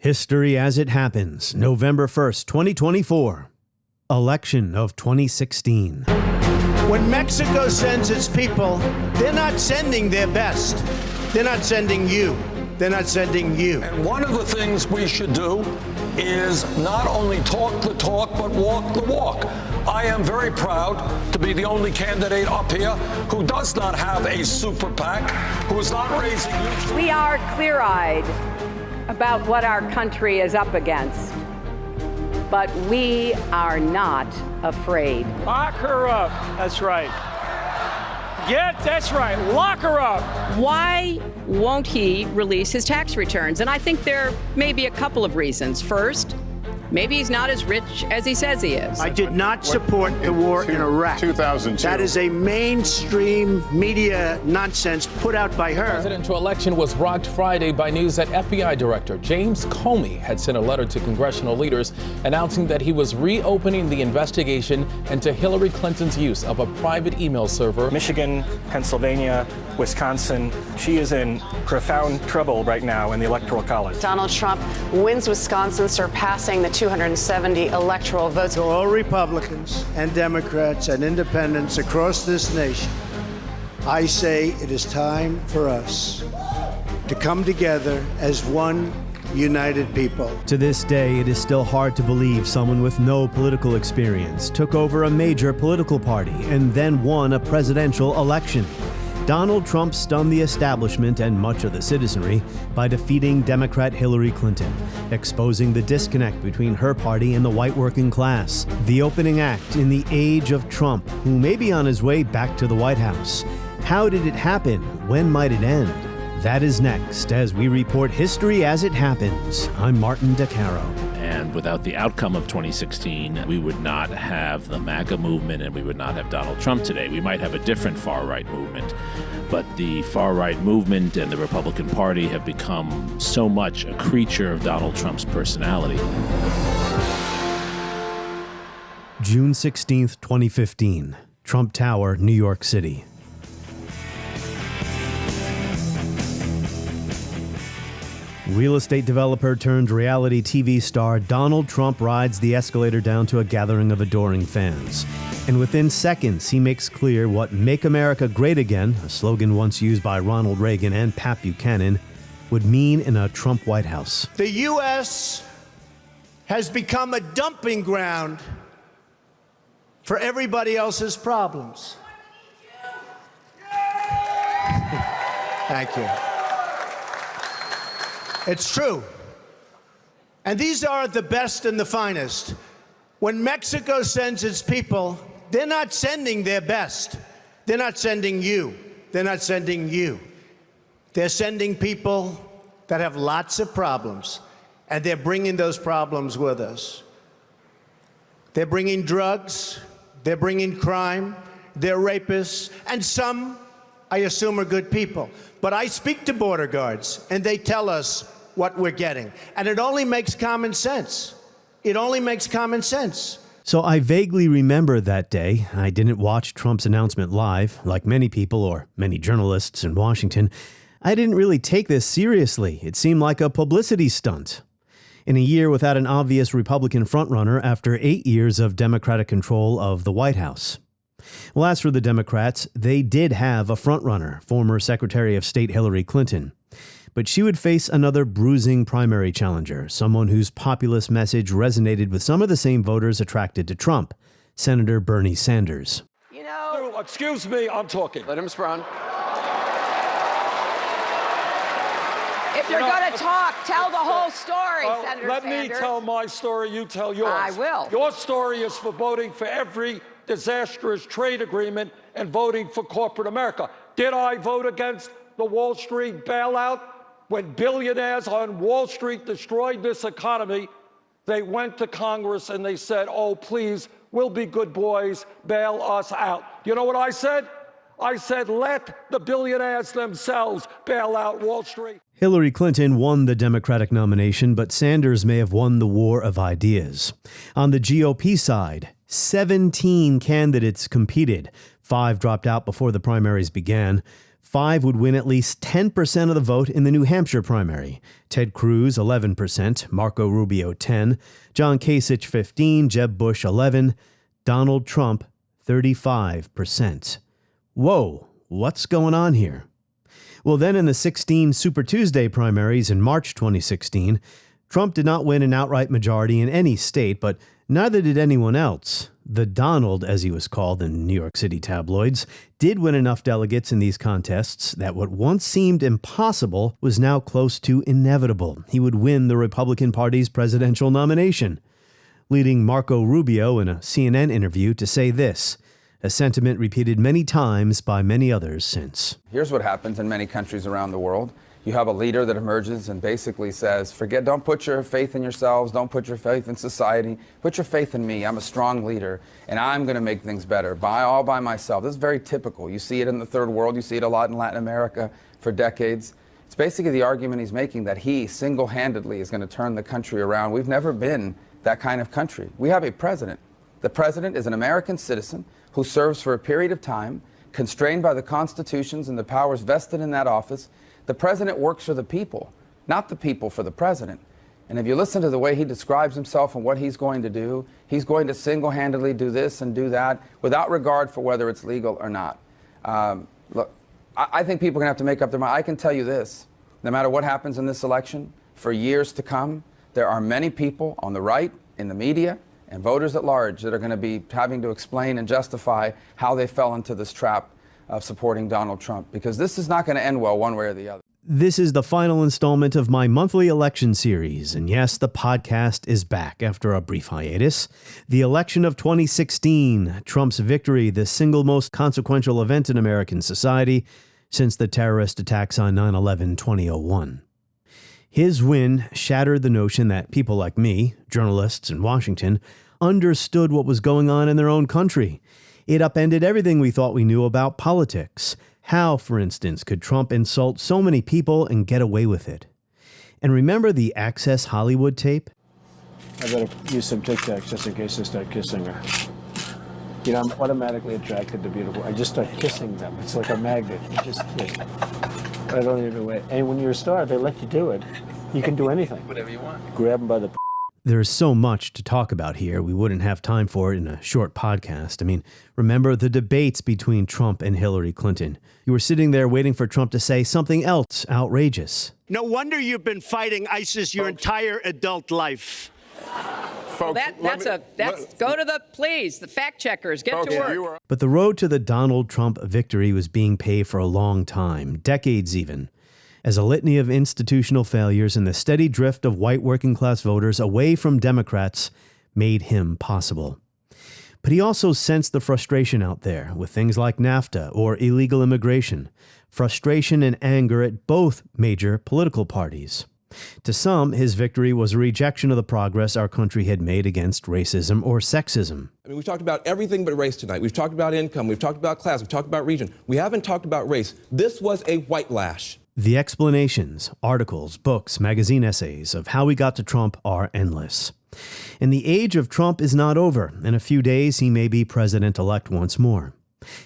History as it happens, November 1st, 2024. Election of 2016. When Mexico sends its people, they're not sending their best. They're not sending you. They're not sending you. And one of the things we should do is not only talk the talk, but walk the walk. I am very proud to be the only candidate up here who does not have a super PAC, who is not raising you. We are clear-eyed about what our country is up against, but we are not afraid. Lock her up. That's right. That's right. Lock her up. Why won't he release his tax returns? And I think there may be a couple of reasons. First, maybe he's not as rich as he says he is. I did not support the war in Iraq. 2002. That is a mainstream media nonsense put out by her. The presidential election was rocked Friday by news that FBI Director James Comey had sent a letter to congressional leaders announcing that he was reopening the investigation into Hillary Clinton's use of a private email server. Michigan, Pennsylvania, Wisconsin. She is in profound trouble right now in the Electoral College. Donald Trump wins Wisconsin, surpassing the 270 electoral votes. To all Republicans and Democrats and independents across this nation, I say it is time for us to come together as one united people. To this day, it is still hard to believe someone with no political experience took over a major political party and then won a presidential election. Donald Trump stunned the establishment and much of the citizenry by defeating Democrat Hillary Clinton, exposing the disconnect between her party and the white working class. The opening act in the age of Trump, who may be on his way back to the White House. How did it happen? When might it end? That is next as we report history as it happens. I'm Martin DeCaro. And without the outcome of 2016, we would not have the MAGA movement and we would not have Donald Trump today. We might have a different far-right movement, but the far-right movement and the Republican Party have become so much a creature of Donald Trump's personality. June 16th, 2015. Trump Tower, New York City. Real estate developer turned reality TV star Donald Trump rides the escalator down to a gathering of adoring fans. And within seconds, he makes clear what Make America Great Again, a slogan once used by Ronald Reagan and Pat Buchanan, would mean in a Trump White House. The U.S. has become a dumping ground for everybody else's problems. Thank you. It's true. And these are the best and the finest. When Mexico sends its people, they're not sending their best. They're not sending you. They're not sending you. They're sending people that have lots of problems, and they're bringing those problems with us. They're bringing drugs, they're bringing crime, they're rapists, and some, I assume, are good people. But I speak to border guards, and they tell us what we're getting. And it only makes common sense. It only makes common sense. So I vaguely remember that day. I didn't watch Trump's announcement live. Like many people, or many journalists in Washington, I didn't really take this seriously. It seemed like a publicity stunt. In a year without an obvious Republican frontrunner after 8 years of Democratic control of the White House. Well, as for the Democrats, they did have a frontrunner, former Secretary of State Hillary Clinton. But she would face another bruising primary challenger, someone whose populist message resonated with some of the same voters attracted to Trump, Senator Bernie Sanders. You know, excuse me, I'm talking. Let him sprung. If you're going to talk, tell the whole story, Senator Let Sanders. me tell my story, you tell yours. I will. Your story is for voting for every disastrous trade agreement and voting for corporate America. Did I vote against the Wall Street bailout? When billionaires on Wall Street destroyed this economy, they went to Congress and they said, oh, please, we'll be good boys, bail us out. You know what I said? I said, let the billionaires themselves bail out Wall Street. Hillary Clinton won the Democratic nomination, but Sanders may have won the war of ideas. On the GOP side, 17 candidates competed. 5 dropped out before the primaries began. 5 would win at least 10% of the vote in the New Hampshire primary. Ted Cruz, 11%, Marco Rubio, 10%, John Kasich, 15%, Jeb Bush, 11%, Donald Trump, 35%. Whoa, what's going on here? Well, then in the 16 Super Tuesday primaries in March 2016, Trump did not win an outright majority in any state, but neither did anyone else. The Donald, as he was called in New York City tabloids, did win enough delegates in these contests that what once seemed impossible was now close to inevitable. He would win the Republican Party's presidential nomination, leading Marco Rubio in a CNN interview to say this, a sentiment repeated many times by many others since. Here's what happens in many countries around the world. You have a leader that emerges and basically says, don't put your faith in yourselves, don't put your faith in society, put your faith in me. I'm a strong leader, and I'm going to make things better all by myself. This is very typical. You see it in the third world. You see it a lot in Latin America for decades. It's basically the argument he's making that he single-handedly is going to turn the country around. We've never been that kind of country. We have a president. The president is an American citizen who serves for a period of time, constrained by the constitutions and the powers vested in that office. The president works for the people, not the people for the president. And if you listen to the way he describes himself and what he's going to do, he's going to single-handedly do this and do that without regard for whether it's legal or not. Look, I think people are going to have to make up their mind. I can tell you this, no matter what happens in this election, for years to come, there are many people on the right, in the media, and voters at large that are going to be having to explain and justify how they fell into this trap of supporting Donald Trump, because this is not going to end well one way or the other. This is the final installment of my monthly election series, and yes, the podcast is back after a brief hiatus. The election of 2016, Trump's victory, the single most consequential event in American society since the terrorist attacks on 9/11/2001. His win shattered the notion that people like me, journalists in Washington, understood what was going on in their own country. It upended everything we thought we knew about politics. How, for instance, could Trump insult so many people and get away with it? And remember the Access Hollywood tape? I better use some Tic Tacs just in case I start kissing her. You know, I'm automatically attracted to beautiful. I just start kissing them. It's like a magnet. You just kiss. I don't even wait. And when you're a star, they let you do it. You can do anything. Whatever you want. Grab them by the... There's so much to talk about here. We wouldn't have time for it in a short podcast. I mean, remember the debates between Trump and Hillary Clinton. You were sitting there waiting for Trump to say something else outrageous. No wonder you've been fighting ISIS your entire adult life. Well, go to the fact checkers, get to work. But the road to the Donald Trump victory was being paved for a long time, decades even, as a litany of institutional failures and the steady drift of white working-class voters away from Democrats made him possible. But he also sensed the frustration out there with things like NAFTA or illegal immigration, frustration and anger at both major political parties. To some, his victory was a rejection of the progress our country had made against racism or sexism. I mean, we've talked about everything but race tonight. We've talked about income. We've talked about class. We've talked about region. We haven't talked about race. This was a white lash. The explanations, articles, books, magazine essays of how we got to Trump are endless. And the age of Trump is not over. In a few days, he may be president-elect once more.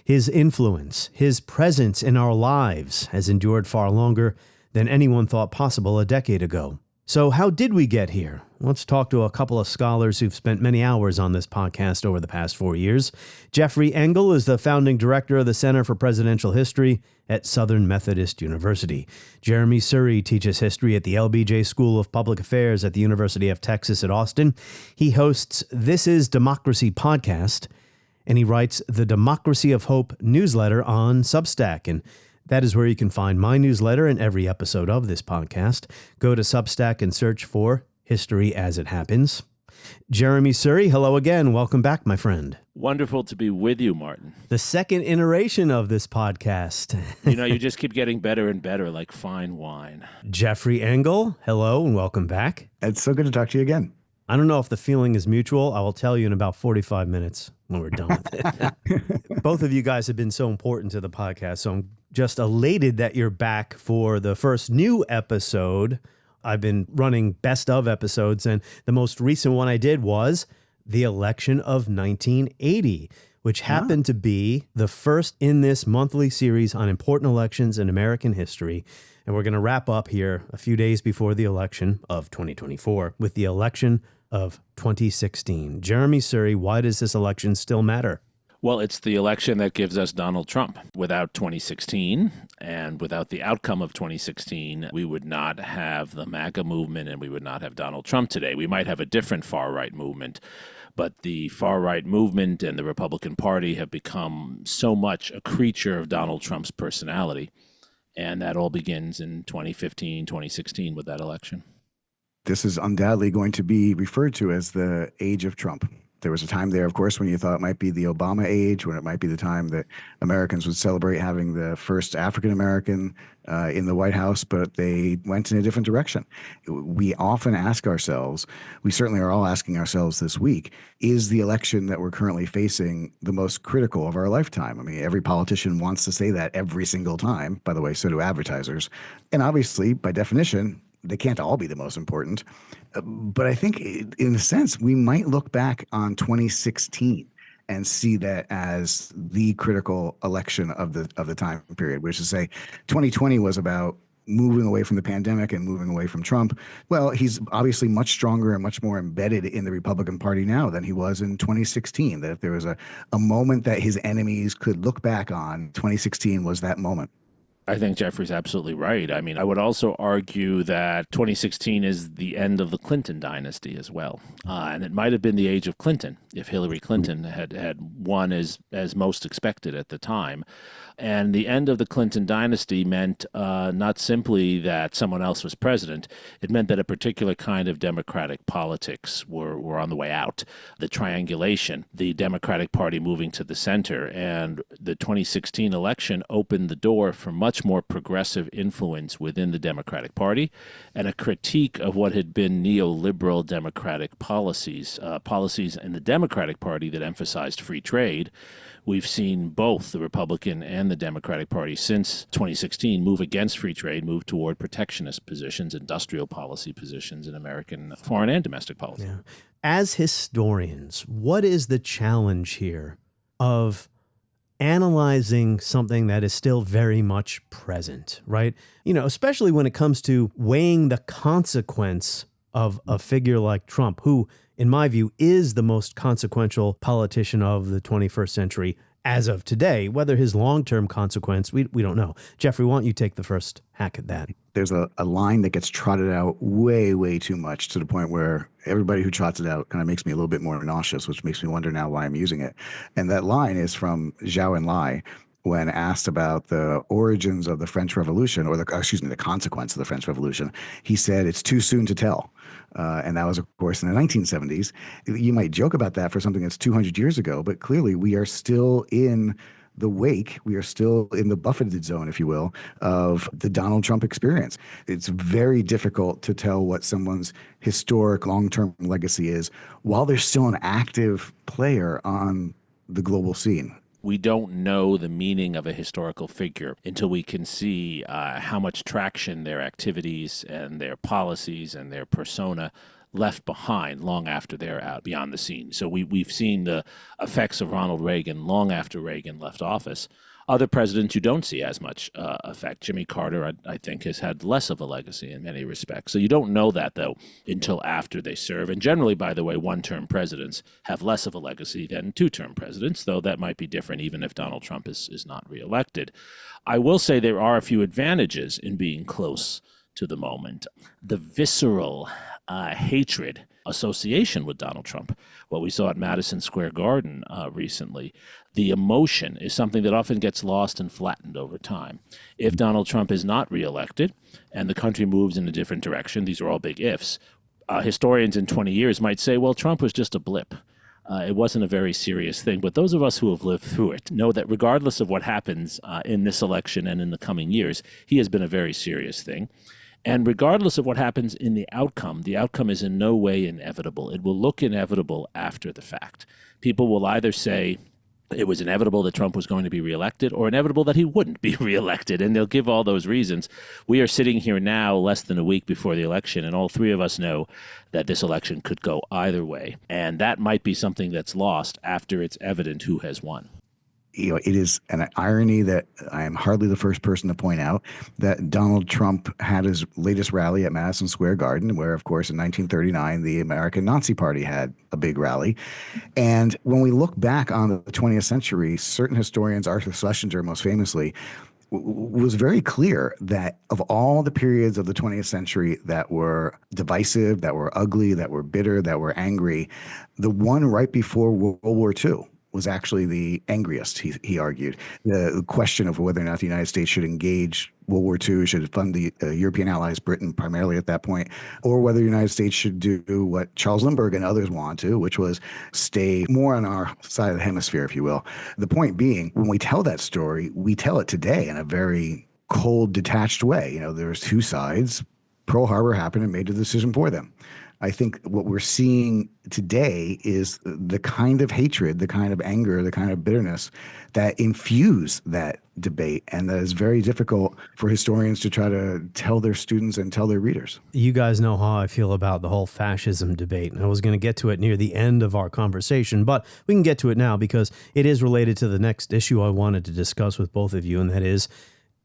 His influence, his presence in our lives has endured far longer than anyone thought possible a decade ago. So how did we get here? Let's talk to a couple of scholars who've spent many hours on this podcast over the past 4 years. Jeffrey Engel is the founding director of the Center for Presidential History at Southern Methodist University. Jeremi Suri teaches history at the LBJ School of Public Affairs at the University of Texas at Austin. He hosts This Is Democracy podcast, and he writes the Democracy of Hope newsletter on Substack. And that is where you can find my newsletter and every episode of this podcast. Go to Substack and search for History as It Happens. Jeremi Suri, hello again. Welcome back, my friend. Wonderful to be with you, Martin. The second iteration of this podcast. You just keep getting better and better, like fine wine. Jeffrey Engel, hello and welcome back. It's so good to talk to you again. I don't know if the feeling is mutual. I will tell you in about 45 minutes when we're done with it. Both of you guys have been so important to the podcast, so I'm just elated that you're back for the first new episode. I've been running best of episodes, and the most recent one I did was the election of 1980, which happened to be the first in this monthly series on important elections in American history. And we're going to wrap up here a few days before the election of 2024 with the election of 2016. Jeremi, Suri, why does this election still matter? Well, it's the election that gives us Donald Trump. Without 2016 and without the outcome of 2016, we would not have the MAGA movement and we would not have Donald Trump today. We might have a different far-right movement, but the far-right movement and the Republican Party have become so much a creature of Donald Trump's personality. And that all begins in 2015, 2016 with that election. This is undoubtedly going to be referred to as the age of Trump. There was a time there, of course, when you thought it might be the Obama age, when it might be the time that Americans would celebrate having the first African-American in the White House, but they went in a different direction. We often ask ourselves, we certainly are all asking ourselves this week, is the election that we're currently facing the most critical of our lifetime? I mean, every politician wants to say that every single time. By the way, so do advertisers. And obviously, by definition, they can't all be the most important. But I think in a sense, we might look back on 2016 and see that as the critical election of the time period, which is to say 2020 was about moving away from the pandemic and moving away from Trump. Well, he's obviously much stronger and much more embedded in the Republican Party now than he was in 2016. That if there was a moment that his enemies could look back on, 2016 was that moment. I think Jeffrey's absolutely right. I mean, I would also argue that 2016 is the end of the Clinton dynasty as well. And it might have been the age of Clinton if Hillary Clinton had won as most expected at the time. And the end of the Clinton dynasty meant not simply that someone else was president. It meant that a particular kind of democratic politics were on the way out. The triangulation, the Democratic Party moving to the center, and the 2016 election opened the door for much more progressive influence within the Democratic Party and a critique of what had been neoliberal democratic policies in the Democratic Party that emphasized free trade. We've seen both the Republican and the Democratic Party since 2016 move against free trade, move toward protectionist positions, industrial policy positions in American foreign and domestic policy. Yeah. As historians, what is the challenge here of analyzing something that is still very much present, right? You know, especially when it comes to weighing the consequence of a figure like Trump, who, in my view, is the most consequential politician of the 21st century as of today. Whether his long-term consequence, we don't know. Jeffrey, why don't you take the first hack at that? There's a line that gets trotted out way, way too much to the point where everybody who trots it out kind of makes me a little bit more nauseous, which makes me wonder now why I'm using it. And that line is from Zhou Enlai, when asked about the origins of the French Revolution, or the consequence of the French Revolution. He said, it's too soon to tell. And that was, of course, in the 1970s. You might joke about that for something that's 200 years ago, but clearly we are still in the wake, we are still in the buffeted zone, if you will, of the Donald Trump experience. It's very difficult to tell what someone's historic long-term legacy is while they're still an active player on the global scene. We don't know the meaning of a historical figure until we can see how much traction their activities and their policies and their persona left behind long after they're out beyond the scene. So we've seen the effects of Ronald Reagan long after Reagan left office. Other presidents you don't see as much effect. Jimmy Carter, I think, has had less of a legacy in many respects. So you don't know that, though, until after they serve. And generally, by the way, one-term presidents have less of a legacy than two-term presidents, though that might be different even if Donald Trump is not reelected. I will say there are a few advantages in being close to the moment. The visceral hatred association with Donald Trump, what we saw at Madison Square Garden recently, the emotion is something that often gets lost and flattened over time. If Donald Trump is not reelected and the country moves in a different direction, these are all big ifs, historians in 20 years might say, well, Trump was just a blip. It wasn't a very serious thing. But those of us who have lived through it know that regardless of what happens in this election and in the coming years, he has been a very serious thing. And regardless of what happens in the outcome is in no way inevitable. It will look inevitable after the fact. People will either say, it was inevitable that Trump was going to be reelected or inevitable that he wouldn't be reelected. And they'll give all those reasons. We are sitting here now less than a week before the election, and all three of us know that this election could go either way. And that might be something that's lost after it's evident who has won. It is an irony that I am hardly the first person to point out that Donald Trump had his latest rally at Madison Square Garden, where, of course, in 1939, the American Nazi Party had a big rally. And when we look back on the 20th century, certain historians, Arthur Schlesinger most famously, was very clear that of all the periods of the 20th century that were divisive, that were ugly, that were bitter, that were angry, the one right before World War II was actually the angriest, he argued. The question of whether or not the United States should engage World War II, should fund the European allies, Britain primarily at that point, or whether the United States should do what Charles Lindbergh and others want to, which was stay more on our side of the hemisphere, if you will. The point being, when we tell that story, we tell it today in a very cold, detached way. There's two sides. Pearl Harbor happened and made the decision for them. I think what we're seeing today is the kind of hatred, the kind of anger, the kind of bitterness that infuse that debate, and that is very difficult for historians to try to tell their students and tell their readers. You guys know how I feel about the whole fascism debate, and I was going to get to it near the end of our conversation, but we can get to it now because it is related to the next issue I wanted to discuss with both of you, and that is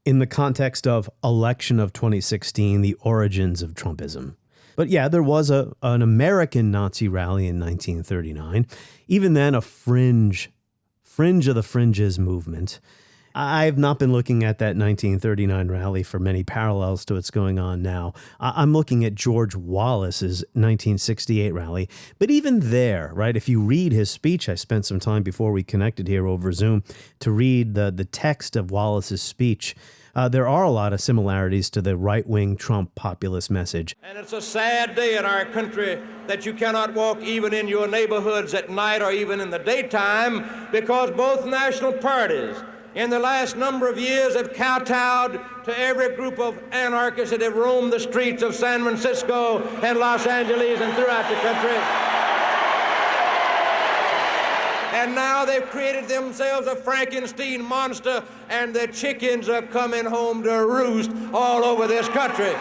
in the context of election of 2016, the origins of Trumpism. But yeah, there was an American Nazi rally in 1939. Even then, a fringe of the fringes movement. I've not been looking at that 1939 rally for many parallels to what's going on now. I'm looking at George Wallace's 1968 rally. But even there, right, if you read his speech, I spent some time before we connected here over Zoom to read the text of Wallace's speech. There are a lot of similarities to the right-wing Trump populist message. And it's a sad day in our country that you cannot walk even in your neighborhoods at night or even in the daytime because both national parties in the last number of years have kowtowed to every group of anarchists that have roamed the streets of San Francisco and Los Angeles and throughout the country. And now they've created themselves a Frankenstein monster, and the chickens are coming home to roost all over this country.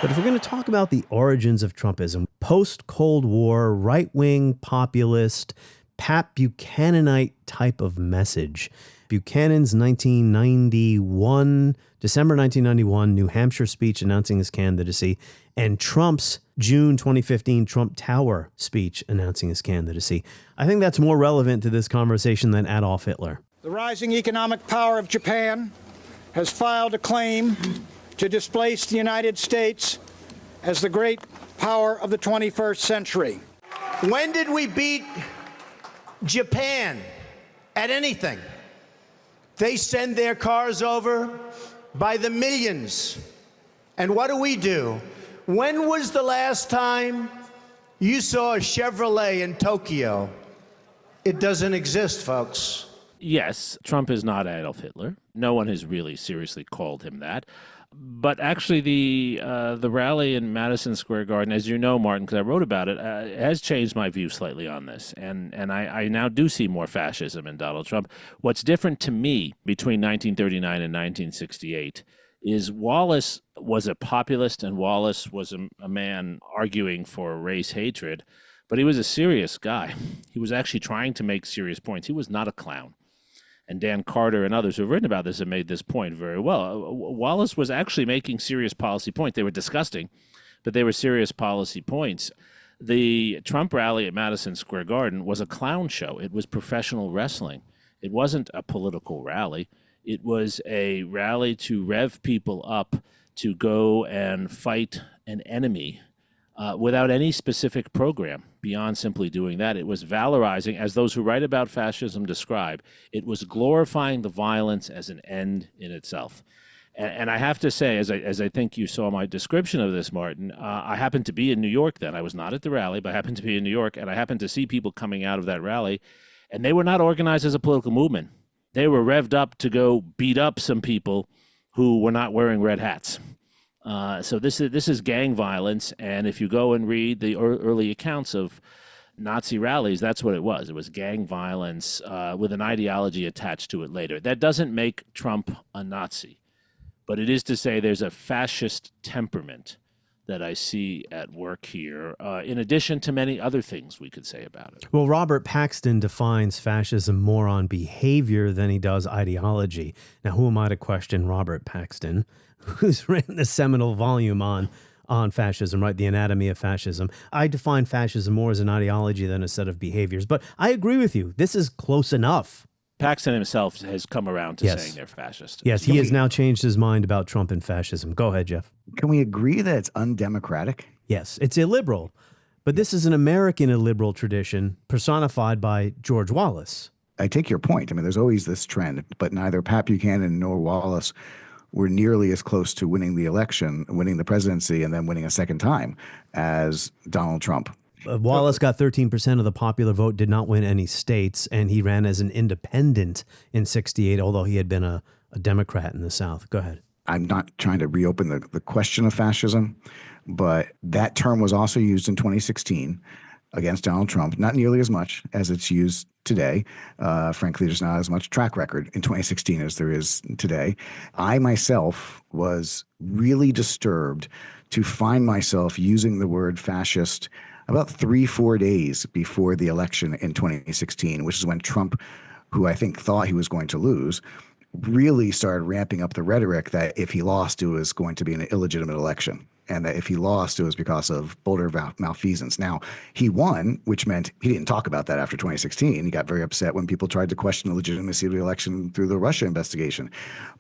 But if we're going to talk about the origins of Trumpism, post-Cold War, right-wing, populist, Pat Buchananite type of message. Buchanan's December 1991 New Hampshire speech announcing his candidacy, and Trump's June 2015 Trump Tower speech announcing his candidacy. I think that's more relevant to this conversation than Adolf Hitler. The rising economic power of Japan has filed a claim to displace the United States as the great power of the 21st century. When did we beat Japan at anything? They send their cars over by the millions. And what do? When was the last time you saw a Chevrolet in Tokyo? It doesn't exist, folks. Yes, Trump is not Adolf Hitler. No one has really seriously called him that. But actually, the rally in Madison Square Garden, as you know, Martin, because I wrote about it, has changed my view slightly on this. And I now do see more fascism in Donald Trump. What's different to me between 1939 and 1968 is Wallace was a populist, and Wallace was a man arguing for race hatred, but he was a serious guy. He was actually trying to make serious points. He was not a clown. And Dan Carter and others who have written about this have made this point very well. Wallace was actually making serious policy points. They were disgusting, but they were serious policy points. The Trump rally at Madison Square Garden was a clown show. It was professional wrestling. It wasn't a political rally. It was a rally to rev people up to go and fight an enemy without any specific program beyond simply doing that. It was valorizing, as those who write about fascism describe, it was glorifying the violence as an end in itself. And I have to say, as I think you saw my description of this, Martin, I happened to be in New York then. I was not at the rally, but I happened to be in New York, and I happened to see people coming out of that rally, and they were not organized as a political movement. They were revved up to go beat up some people who were not wearing red hats. So this is gang violence, and if you go and read the early accounts of Nazi rallies, that's what it was. It was gang violence with an ideology attached to it later. That doesn't make Trump a Nazi, but it is to say there's a fascist temperament that I see at work here, in addition to many other things we could say about it. Well, Robert Paxton defines fascism more on behavior than he does ideology. Now, who am I to question Robert Paxton, who's written the seminal volume on fascism, right? The Anatomy of Fascism. I define fascism more as an ideology than a set of behaviors. But I agree with you. This is close enough. Paxton himself has come around to saying they're fascist. Yes, he has now changed his mind about Trump and fascism. Go ahead, Jeff. Can we agree that it's undemocratic? Yes, it's illiberal. But this is an American illiberal tradition personified by George Wallace. I take your point. I mean, there's always this trend, but neither Pat Buchanan nor Wallace were nearly as close to winning the election, winning the presidency, and then winning a second time as Donald Trump. Wallace got 13% of the popular vote, did not win any states, and he ran as an independent in 68, although he had been a Democrat in the South. Go ahead. I'm not trying to reopen the question of fascism, but that term was also used in 2016 against Donald Trump, not nearly as much as it's used today. Frankly, there's not as much track record in 2016 as there is today. I myself was really disturbed to find myself using the word fascist about 3-4 days before the election in 2016, which is when Trump, who I think thought he was going to lose, really started ramping up the rhetoric that if he lost, it was going to be an illegitimate election, and that if he lost, it was because of voter malfeasance. Now, he won, which meant he didn't talk about that after 2016. He got very upset when people tried to question the legitimacy of the election through the Russia investigation.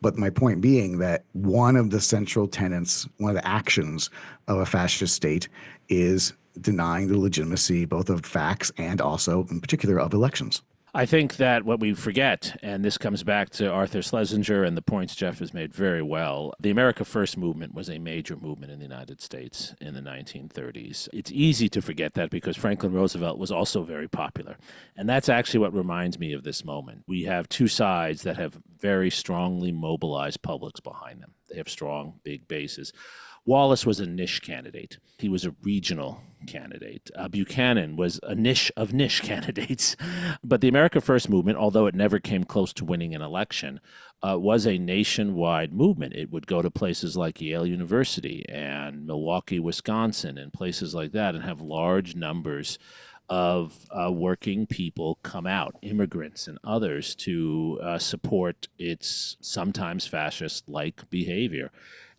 But my point being that one of the central tenets, one of the actions of a fascist state is denying the legitimacy both of facts and also, in particular, of elections. I think that what we forget, and this comes back to Arthur Schlesinger and the points Jeff has made very well, the America First movement was a major movement in the United States in the 1930s. It's easy to forget that because Franklin Roosevelt was also very popular. And that's actually what reminds me of this moment. We have two sides that have very strongly mobilized publics behind them. They have strong, big bases. Wallace was a niche candidate. He was a regional candidate. Buchanan was a niche of niche candidates. But the America First movement, although it never came close to winning an election, was a nationwide movement. It would go to places like Yale University and Milwaukee, Wisconsin, and places like that, and have large numbers of working people come out, immigrants and others, to support its sometimes fascist-like behavior.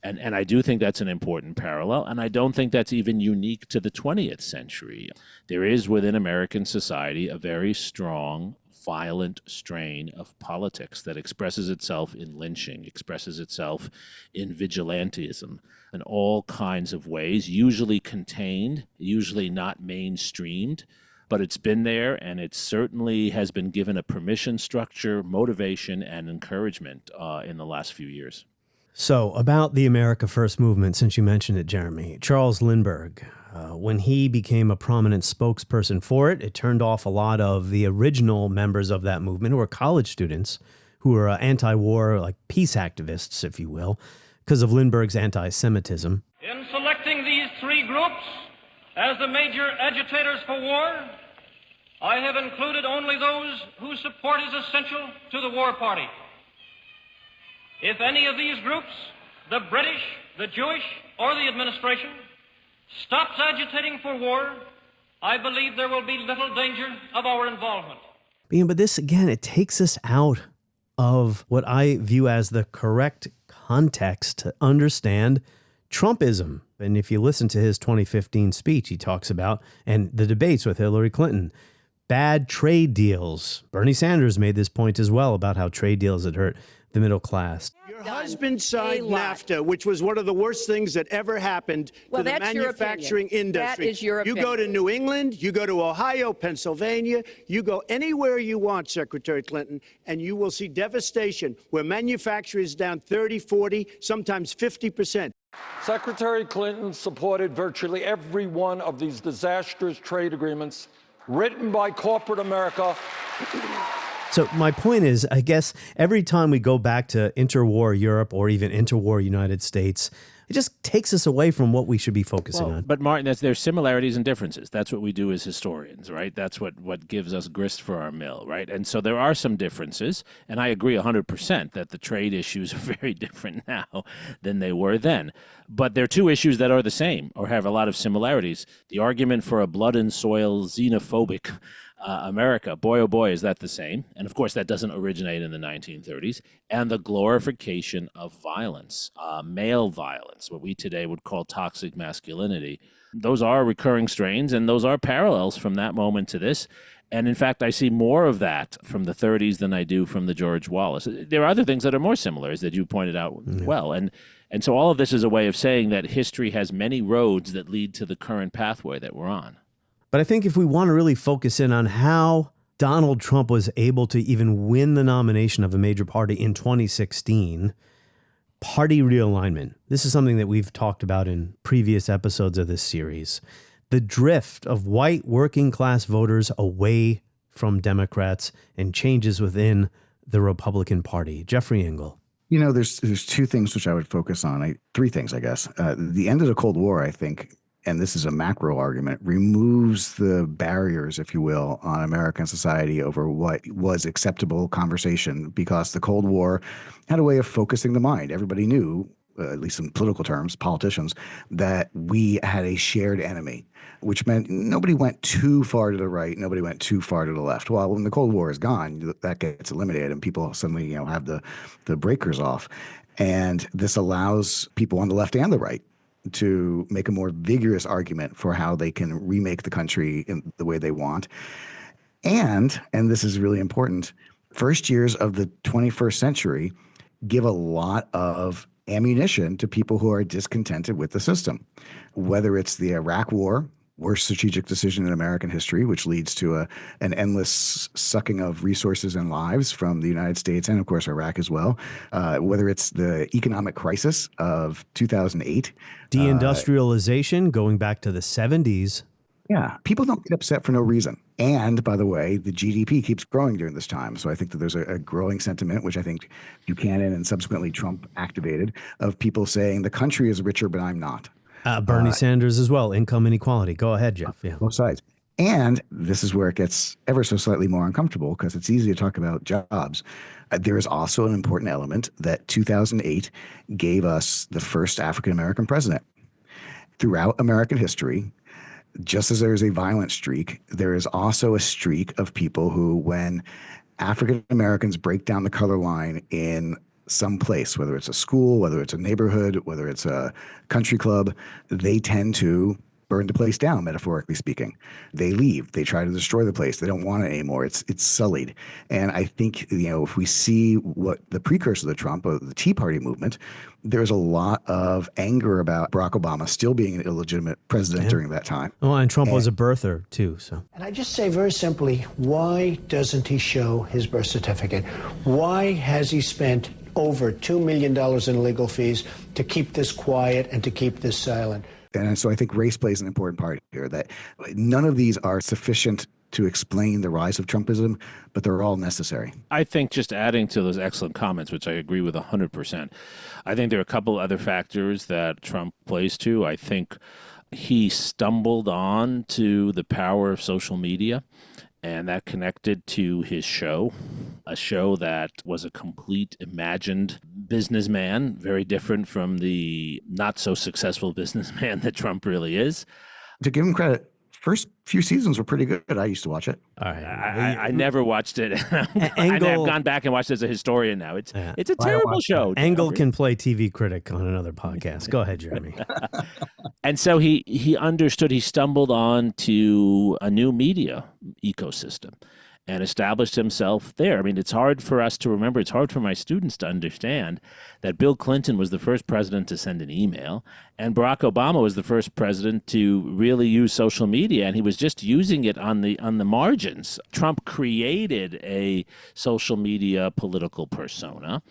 And I do think that's an important parallel, and I don't think that's even unique to the 20th century. There is within American society a very strong, violent strain of politics that expresses itself in lynching, expresses itself in vigilantism in all kinds of ways, usually contained, usually not mainstreamed, but it's been there, and it certainly has been given a permission structure, motivation, and encouragement in the last few years. So about the America First movement, since you mentioned it, Jeremy, Charles Lindbergh, when he became a prominent spokesperson for it, it turned off a lot of the original members of that movement who were college students, who were anti-war, like peace activists, if you will, because of Lindbergh's anti-Semitism. In selecting these three groups as the major agitators for war, I have included only those whose support is essential to the war party. If any of these groups, the British, the Jewish, or the administration, stops agitating for war, I believe there will be little danger of our involvement. But this, again, it takes us out of what I view as the correct context to understand Trumpism. And if you listen to his 2015 speech, he talks about, and the debates with Hillary Clinton, bad trade deals. Bernie Sanders made this point as well about how trade deals had hurt the middle class. Your husband signed NAFTA, which was one of the worst things that ever happened to the manufacturing industry. That is your opinion. You go to New England, you go to Ohio, Pennsylvania, you go anywhere you want, Secretary Clinton, and you will see devastation where manufacturing is down 30, 40, sometimes 50%. Secretary Clinton supported virtually every one of these disastrous trade agreements written by corporate America So my point is, I guess every time we go back to interwar Europe or even interwar United States, it just takes us away from what we should be focusing on. But Martin, there's similarities and differences. That's what we do as historians, right? That's what gives us grist for our mill, right? And so there are some differences, and I agree 100% that the trade issues are very different now than they were then. But there are two issues that are the same or have a lot of similarities. The argument for a blood and soil xenophobic America, boy, oh boy, is that the same. And of course, that doesn't originate in the 1930s. And the glorification of violence, male violence, what we today would call toxic masculinity. Those are recurring strains, and those are parallels from that moment to this. And in fact, I see more of that from the 30s than I do from the George Wallace. There are other things that are more similar, as that you pointed out well. And so all of this is a way of saying that history has many roads that lead to the current pathway that we're on. But I think if we want to really focus in on how Donald Trump was able to even win the nomination of a major party in 2016, party realignment. This is something that we've talked about in previous episodes of this series. The drift of white working class voters away from Democrats and changes within the Republican Party. Jeffrey Engel. You know, there's two things which I would focus on. Three things, I guess. The end of the Cold War, I think, and this is a macro argument, removes the barriers, if you will, on American society over what was acceptable conversation, because the Cold War had a way of focusing the mind. Everybody knew, at least in political terms, politicians, that we had a shared enemy, which meant nobody went too far to the right, nobody went too far to the left. Well, when the Cold War is gone, that gets eliminated and people suddenly, have the breakers off. And this allows people on the left and the right to make a more vigorous argument for how they can remake the country in the way they want. And this is really important, first years of the 21st century give a lot of ammunition to people who are discontented with the system, whether it's the Iraq War, worst strategic decision in American history, which leads to an endless sucking of resources and lives from the United States and, of course, Iraq as well. Whether it's the economic crisis of 2008. Deindustrialization going back to the 70s. Yeah, people don't get upset for no reason. And, by the way, the GDP keeps growing during this time. So I think that there's a growing sentiment, which I think Buchanan and subsequently Trump activated, of people saying the country is richer, but I'm not. Bernie Sanders as well, income inequality. Go ahead, Jeff. Yeah. Both sides. And this is where it gets ever so slightly more uncomfortable, because it's easy to talk about jobs. There is also an important element that 2008 gave us the first African-American president. Throughout American history, just as there is a violent streak, there is also a streak of people who, when African Americans break down the color line in some place, whether it's a school, whether it's a neighborhood, whether it's a country club, they tend to burn the place down, metaphorically speaking. They leave. They try to destroy the place. They don't want it anymore. It's sullied. And I think, if we see what the precursor to Trump, or the Tea Party movement, there's a lot of anger about Barack Obama still being an illegitimate president during that time. Oh, and Trump was a birther, too. So. And I just say very simply, why doesn't he show his birth certificate? Why has he spent over $2 million in legal fees to keep this quiet and to keep this silent? And so I think race plays an important part here, that none of these are sufficient to explain the rise of Trumpism, but they're all necessary. I think, just adding to those excellent comments, which I agree with 100%, I think there are a couple other factors that Trump plays to. I think he stumbled on to the power of social media, and that connected to his show, a show that was a complete imagined businessman, very different from the not so successful businessman that Trump really is. To give him credit, first few seasons were pretty good. I used to watch it. All right. I never watched it. I've gone back and watched it as a historian now. It's a terrible show. Engel can play TV critic on another podcast. Go ahead, Jeremy. And so he understood, he stumbled on to a new media ecosystem and established himself there. I mean, it's hard for us to remember, it's hard for my students to understand that Bill Clinton was the first president to send an email, and Barack Obama was the first president to really use social media, and he was just using it on the margins. Trump created a social media political persona,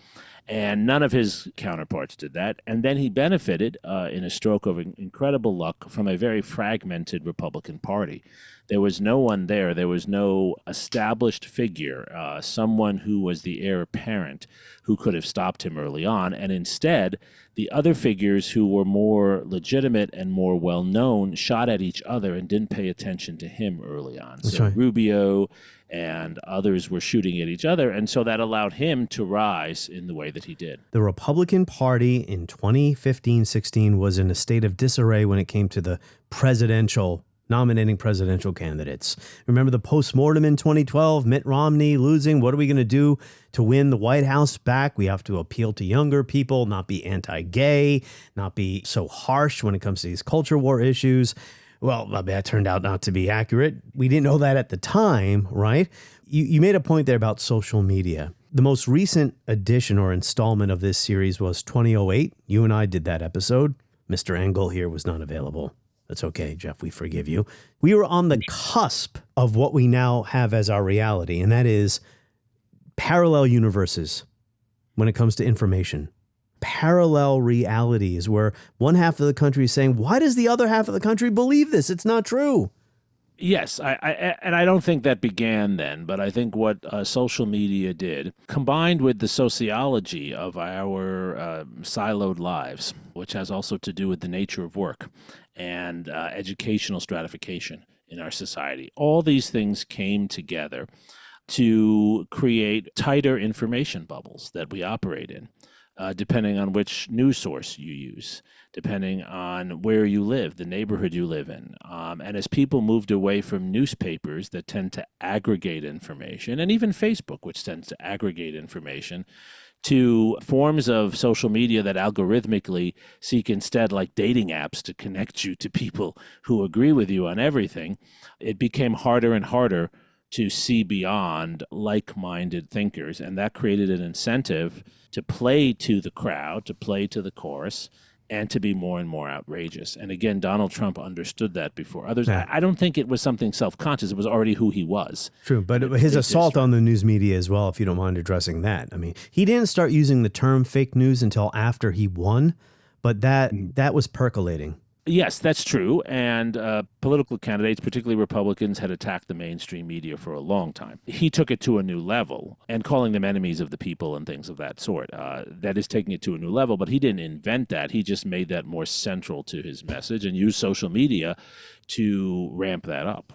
And none of his counterparts did that. And then he benefited, in a stroke of incredible luck, from a very fragmented Republican Party. There was no one there. There was no established figure, someone who was the heir apparent who could have stopped him early on. And instead, the other figures who were more legitimate and more well-known shot at each other and didn't pay attention to him early on. That's so right. Rubio and others were shooting at each other, and so that allowed him to rise in the way that he did. The Republican Party in 2015-16 was in a state of disarray when it came to the nominating presidential candidates. Remember the postmortem in 2012, Mitt Romney losing? What are we going to do to win the White House back? We have to appeal to younger people, not be anti-gay, not be so harsh when it comes to these culture war issues. Well, that turned out not to be accurate. We didn't know that at the time, right? You made a point there about social media. The most recent edition or installment of this series was 2008. You and I did that episode. Mr. Engel here was not available. That's okay, Jeff. We forgive you. We were on the cusp of what we now have as our reality, and that is parallel universes when it comes to information. Parallel realities where one half of the country is saying, why does the other half of the country believe this? It's not true. Yes, I don't think that began then, but I think what social media did, combined with the sociology of our siloed lives, which has also to do with the nature of work and educational stratification in our society, all these things came together to create tighter information bubbles that we operate in. Depending on which news source you use, depending on where you live, the neighborhood you live in. And as people moved away from newspapers that tend to aggregate information, and even Facebook, which tends to aggregate information, to forms of social media that algorithmically seek instead, like dating apps, to connect you to people who agree with you on everything, it became harder and harder to see beyond like-minded thinkers. And that created an incentive to play to the crowd, to play to the chorus, and to be more and more outrageous. And again, Donald Trump understood that before others. Yeah. I don't think it was something self-conscious. It was already who he was. True, but his assault on the news media as well, if you don't mind addressing that. I mean, he didn't start using the term fake news until after he won, but that was percolating. Yes, that's true. And political candidates, particularly Republicans, had attacked the mainstream media for a long time. He took it to a new level, and calling them enemies of the people and things of that sort. That is taking it to a new level, but he didn't invent that. He just made that more central to his message and used social media to ramp that up.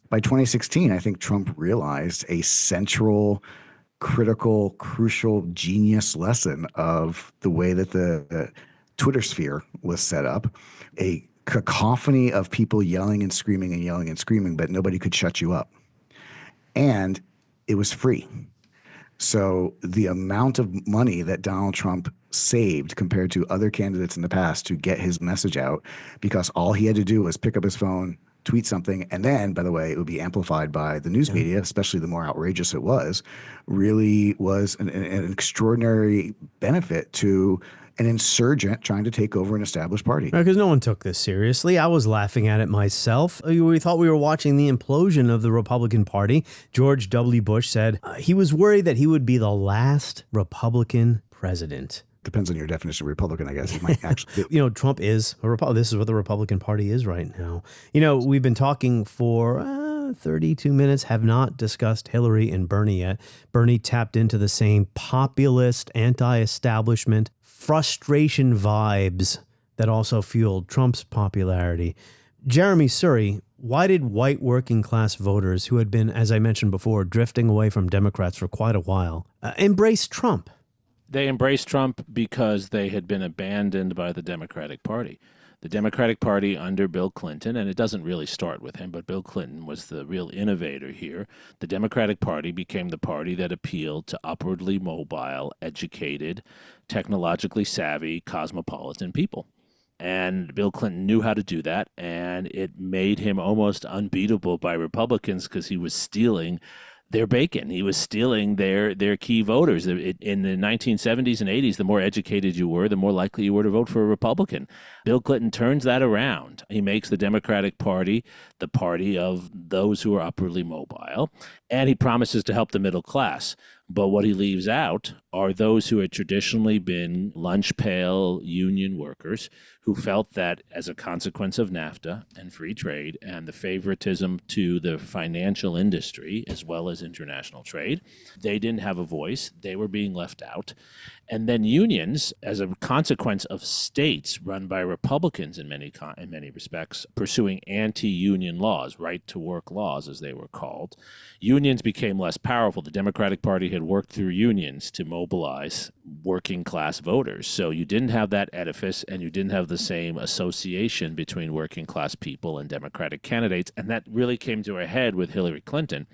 By 2016, I think Trump realized a central, critical, crucial, genius lesson of the way that the Twitter sphere was set up. A cacophony of people yelling and screaming, but nobody could shut you up. And it was free. So the amount of money that Donald Trump saved compared to other candidates in the past to get his message out, because all he had to do was pick up his phone, tweet something, and then, by the way, it would be amplified by the news media, especially the more outrageous it was, really was an extraordinary benefit to an insurgent trying to take over an established party. Because no one took this seriously. I was laughing at it myself. We thought we were watching the implosion of the Republican Party. George W. Bush said he was worried that he would be the last Republican president. Depends on your definition of Republican, I guess. He might actually. Trump is a Republican. This is what the Republican Party is right now. We've been talking for 32 minutes, have not discussed Hillary and Bernie yet. Bernie tapped into the same populist, anti-establishment, frustration vibes that also fueled Trump's popularity. Jeremi, Suri, why did white working class voters who had been, as I mentioned before, drifting away from Democrats for quite a while, embrace Trump? They embraced Trump because they had been abandoned by the Democratic Party. The Democratic Party under Bill Clinton, and it doesn't really start with him, but Bill Clinton was the real innovator here. The Democratic Party became the party that appealed to upwardly mobile, educated, technologically savvy, cosmopolitan people. And Bill Clinton knew how to do that, and it made him almost unbeatable by Republicans because he was stealing their bacon. He was stealing their key voters. In the 1970s and 80s, the more educated you were, the more likely you were to vote for a Republican. Bill Clinton turns that around. He makes the Democratic Party the party of those who are upwardly mobile, and he promises to help the middle class. But what he leaves out are those who had traditionally been lunch pail union workers who felt that as a consequence of NAFTA and free trade and the favoritism to the financial industry as well as international trade, they didn't have a voice. They were being left out. And then unions, as a consequence of states run by Republicans in many respects, pursuing anti-union laws, right-to-work laws as they were called, unions became less powerful. The Democratic Party had worked through unions to mobilize working-class voters. So you didn't have that edifice, and you didn't have the same association between working-class people and Democratic candidates, and that really came to a head with Hillary Clinton.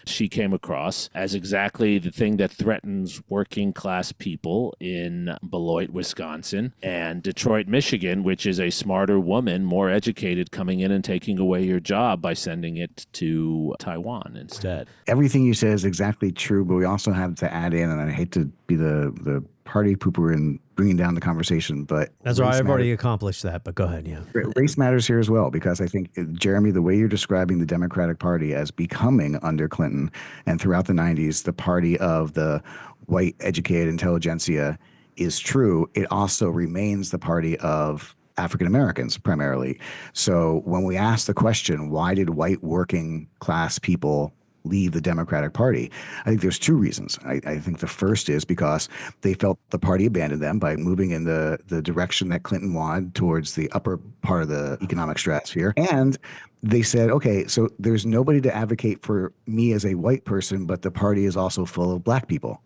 She came across as exactly the thing that threatens working-class people in Beloit, Wisconsin, and Detroit, Michigan, which is a smarter woman, more educated, coming in and taking away your job by sending it to Taiwan instead. Everything you say is exactly true, but we also have to add in, and I hate to be the party pooper in bringing down the conversation, but that's why I've already accomplished that, but go ahead, yeah. Race matters here as well, because I think, Jeremy, the way you're describing the Democratic Party as becoming under Clinton and throughout the 90s, the party of the white educated intelligentsia is true. It also remains the party of African Americans primarily. So when we ask the question, why did white working class people leave the Democratic Party? I think there's two reasons. I think the first is because they felt the party abandoned them by moving in the direction that Clinton wanted towards the upper part of the economic stratosphere. And they said, okay, so there's nobody to advocate for me as a white person, but the party is also full of black people.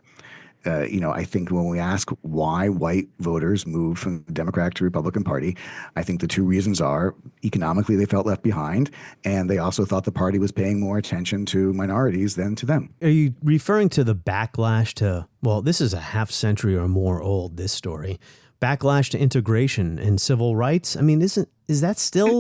I think when we ask why white voters moved from the Democratic to Republican Party, I think the two reasons are economically they felt left behind, and they also thought the party was paying more attention to minorities than to them. Are you referring to the backlash to, well, this is a half century or more old, this story, backlash to integration and civil rights? I mean, is that still?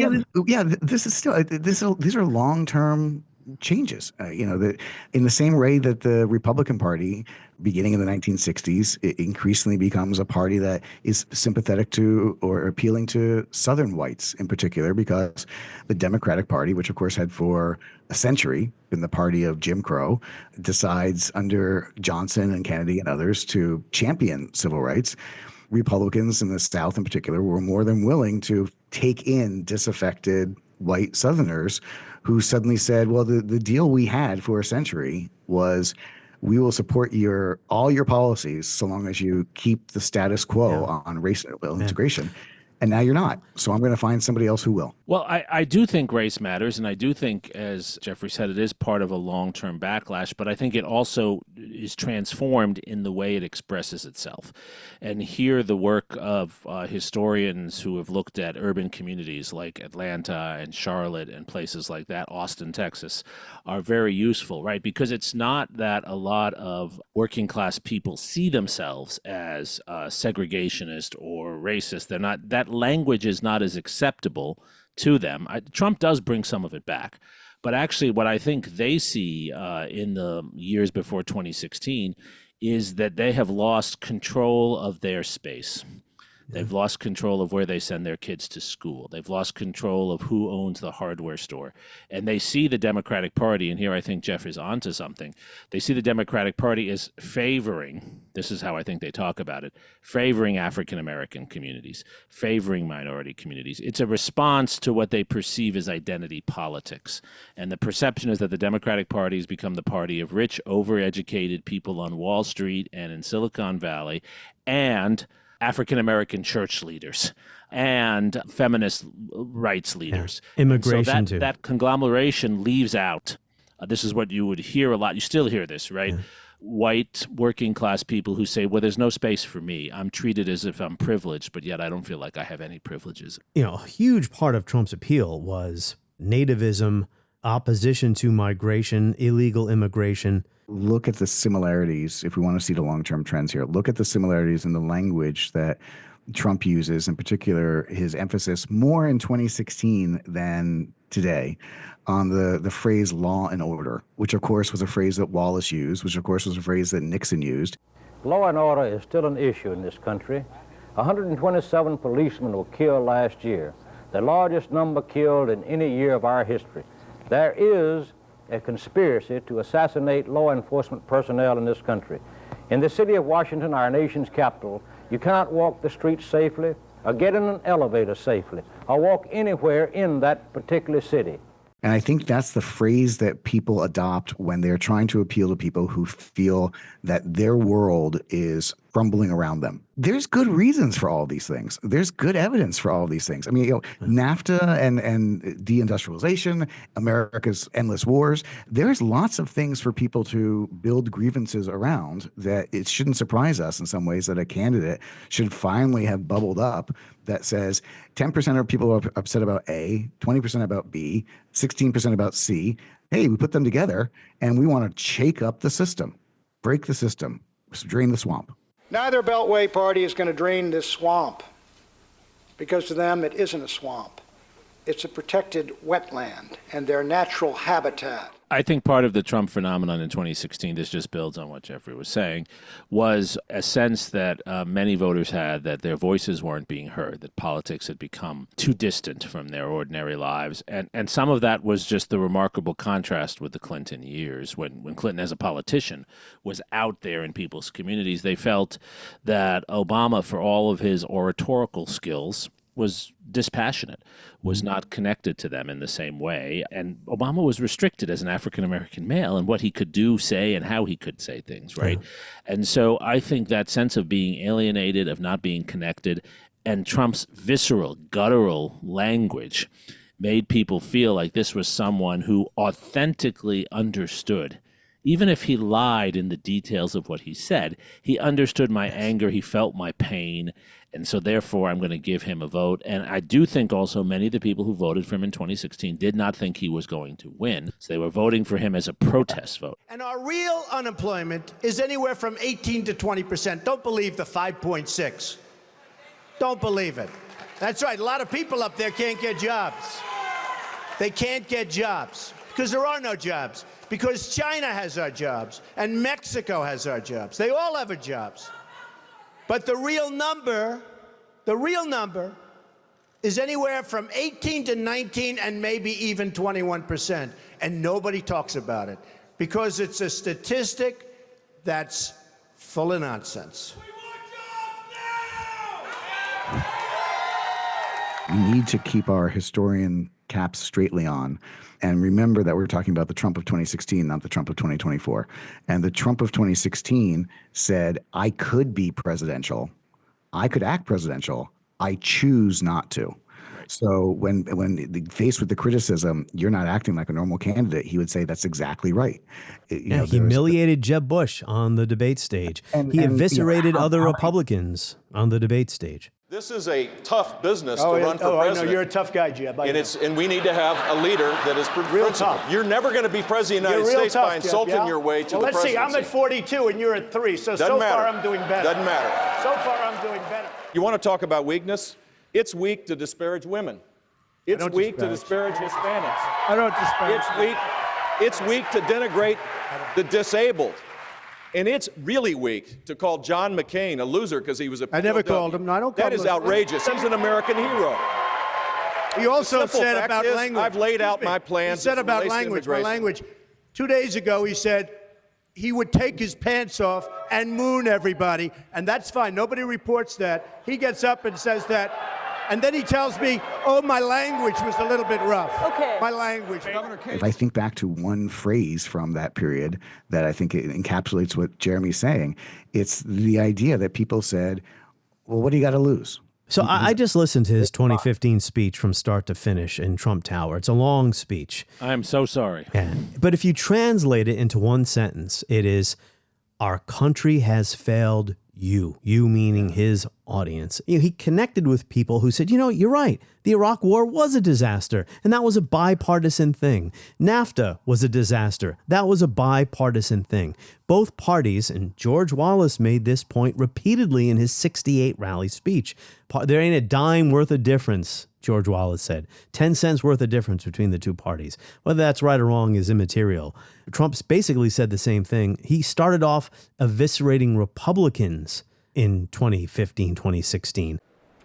This is still, these are long-term changes. In the same way that the Republican Party, beginning in the 1960s, it increasingly becomes a party that is sympathetic to or appealing to Southern whites in particular, because the Democratic Party, which of course had for a century been the party of Jim Crow, decides under Johnson and Kennedy and others to champion civil rights. Republicans in the South in particular were more than willing to take in disaffected white Southerners who suddenly said, well, the deal we had for a century was we will support all your policies so long as you keep the status quo on race integration. And now you're not. So I'm going to find somebody else who will. Well, I do think race matters, and I do think, as Jeffrey said, it is part of a long-term backlash, but I think it also is transformed in the way it expresses itself. And here the work of historians who have looked at urban communities like Atlanta and Charlotte and places like that, Austin, Texas, are very useful, right? Because it's not that a lot of working-class people see themselves as segregationist or racist. They're not. That language is not as acceptable to them. Trump does bring some of it back. But actually what I think they see in the years before 2016 is that they have lost control of their space. They've lost control of where they send their kids to school. They've lost control of who owns the hardware store. And they see the Democratic Party, and here I think Jeff is onto something, they see the Democratic Party as favoring, this is how I think they talk about it, favoring African-American communities, favoring minority communities. It's a response to what they perceive as identity politics. And the perception is that the Democratic Party has become the party of rich, overeducated people on Wall Street and in Silicon Valley, and African-American church leaders and feminist rights leaders. Immigration, so that conglomeration leaves out. This is what you would hear a lot. You still hear this, right? Yeah. White working class people who say, well, there's no space for me. I'm treated as if I'm privileged, but yet I don't feel like I have any privileges. A huge part of Trump's appeal was nativism, opposition to migration, illegal immigration. Look at the similarities, if we want to see the long-term trends here. Look at the similarities in the language that Trump uses, in particular his emphasis more in 2016 than today on the phrase law and order, which of course was a phrase that Wallace used, which of course was a phrase that Nixon used. Law and order is still an issue in this country. 127 policemen were killed last year, the largest number killed in any year of our history. There is a conspiracy to assassinate law enforcement personnel in this country. In the city of Washington, our nation's capital, you cannot walk the streets safely, or get in an elevator safely, or walk anywhere in that particular city. And I think that's the phrase that people adopt when they're trying to appeal to people who feel that their world is crumbling around them. There's good reasons for all these things. There's good evidence for all of these things. I mean, NAFTA and deindustrialization, America's endless wars, there's lots of things for people to build grievances around that it shouldn't surprise us in some ways that a candidate should finally have bubbled up that says 10% of people are upset about A, 20% about B, 16% about C. Hey, we put them together and we want to shake up the system, break the system, drain the swamp. Neither Beltway party is going to drain this swamp, because to them it isn't a swamp. It's a protected wetland and their natural habitat. I think part of the Trump phenomenon in 2016, this just builds on what Jeffrey was saying, was a sense that many voters had that their voices weren't being heard, that politics had become too distant from their ordinary lives. And some of that was just the remarkable contrast with the Clinton years. When Clinton, as a politician, was out there in people's communities, they felt that Obama, for all of his oratorical skills, was dispassionate, was not connected to them in the same way. And Obama was restricted as an African-American male in what he could do, say, and how he could say things, right? Yeah. And so I think that sense of being alienated, of not being connected, and Trump's visceral, guttural language made people feel like this was someone who authentically understood. Even if he lied in the details of what he said, he understood my anger, he felt my pain, and so therefore I'm going to give him a vote. And I do think also many of the people who voted for him in 2016 did not think he was going to win, so they were voting for him as a protest vote. And our real unemployment is anywhere from 18 to 20%. Don't believe the 5.6. Don't believe it. That's right, a lot of people up there can't get jobs. They can't get jobs because there are no jobs. Because China has our jobs, and Mexico has our jobs. They all have our jobs. But the real number is anywhere from 18 to 19 and maybe even 21%. And nobody talks about it because it's a statistic that's full of nonsense. We need to keep our historian caps straightly on and remember that we're talking about the Trump of 2016, not the Trump of 2024. And the Trump of 2016 said, I could be presidential. I could act presidential. I choose not to. So when faced with the criticism, you're not acting like a normal candidate, he would say that's exactly right. He humiliated Jeb Bush on the debate stage. He eviscerated other Republicans on the debate stage. This is a tough business to run for president. I know, you're a tough guy, Jeb. And we need to have a leader that is real tough. You're never going to be president of the United States by insulting your way to the presidency. Let's see, I'm at 42 and you're at 3, so far I'm doing better. Doesn't matter. So far I'm doing better. You want to talk about weakness? It's weak to disparage women. It's weak to disparage Hispanics. I don't disparage. It's weak to denigrate the disabled. And it's really weak to call John McCain a loser because he was a POW. I never called him. No, I don't call him. That is outrageous. He's an American hero. He also said about language. I've laid out my plans. He said about language. 2 days ago, he said he would take his pants off and moon everybody, and that's fine. Nobody reports that. He gets up and says that, and then he tells me, oh, my language was a little bit rough. Okay. My language. If I think back to one phrase from that period that I think it encapsulates what Jeremy's saying, it's the idea that people said, well, what do you got to lose? So I just listened to his 2015 speech from start to finish in Trump Tower. It's a long speech. I'm so sorry. Yeah. But if you translate it into one sentence, it is, our country has failed you meaning his audience. He connected with people who said, you're right. The Iraq War was a disaster, and that was a bipartisan thing. NAFTA was a disaster. That was a bipartisan thing. Both parties, and George Wallace made this point repeatedly in his 68 rally speech. There ain't a dime worth of difference, George Wallace said. 10 cents worth of difference between the two parties. Whether that's right or wrong is immaterial. Trump's basically said the same thing. He started off eviscerating Republicans in 2015, 2016.